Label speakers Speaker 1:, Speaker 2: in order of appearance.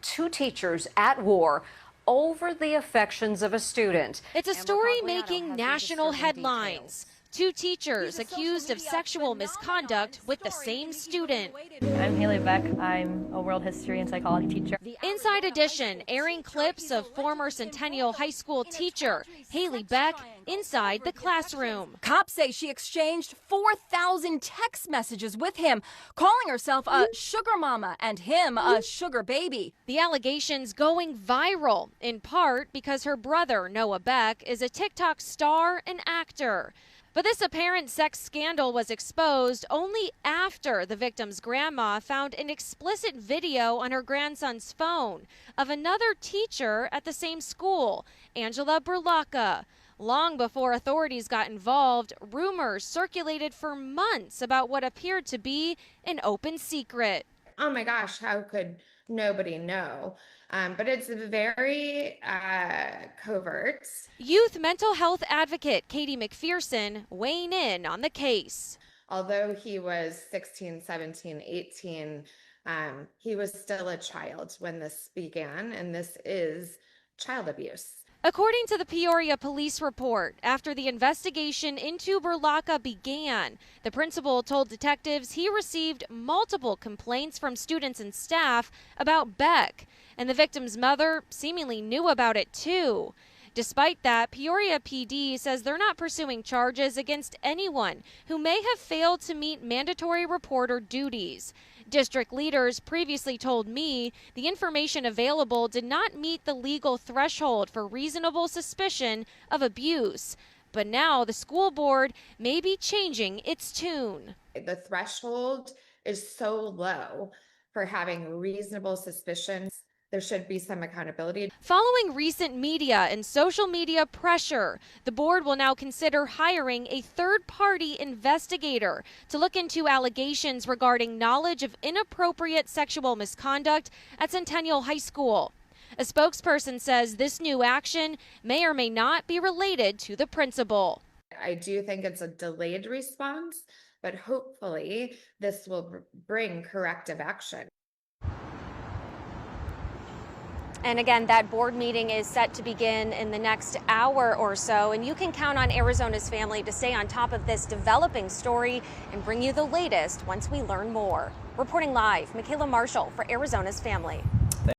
Speaker 1: two teachers at war over the affections of a student.
Speaker 2: It's a story making national headlines. Two teachers accused of sexual misconduct with the same student.
Speaker 3: I'm Haley Beck. I'm a world history and psychology teacher.
Speaker 2: Inside Edition, airing clips of former Centennial High School teacher Haley Beck inside the classroom.
Speaker 4: Cops say she exchanged 4,000 text messages with him, calling herself a sugar mama and him a sugar baby.
Speaker 2: The allegations going viral, in part because her brother, Noah Beck, is a TikTok star and actor. But this apparent sex scandal was exposed only after the victim's grandma found an explicit video on her grandson's phone of another teacher at the same school, Angela Berlacca. Long before authorities got involved, rumors circulated for months about what appeared to be an open secret.
Speaker 5: Oh my gosh, how could nobody know? But it's very covert.
Speaker 2: Youth mental health advocate Katie McPherson weighing in on the case.
Speaker 5: Although he was 16, 17, 18, he was still a child when this began, and this is child abuse.
Speaker 2: According to the Peoria police report, after the investigation into Berlacca began, the principal told detectives he received multiple complaints from students and staff about Beck, and the victim's mother seemingly knew about it too. Despite that, Peoria PD says they're not pursuing charges against anyone who may have failed to meet mandatory reporter duties. District leaders previously told me the information available did not meet the legal threshold for reasonable suspicion of abuse. But now the school board may be changing its tune.
Speaker 5: The threshold is so low for having reasonable suspicions. There should be some accountability.
Speaker 2: Following recent media and social media pressure, the board will now consider hiring a third-party investigator to look into allegations regarding knowledge of inappropriate sexual misconduct at Centennial High School. A spokesperson says this new action may or may not be related to the principal.
Speaker 5: I do think it's a delayed response, but hopefully this will bring corrective action.
Speaker 6: And again, that board meeting is set to begin in the next hour or so. And you can count on Arizona's Family to stay on top of this developing story and bring you the latest once we learn more. Reporting live, Micaela Marshall for Arizona's Family.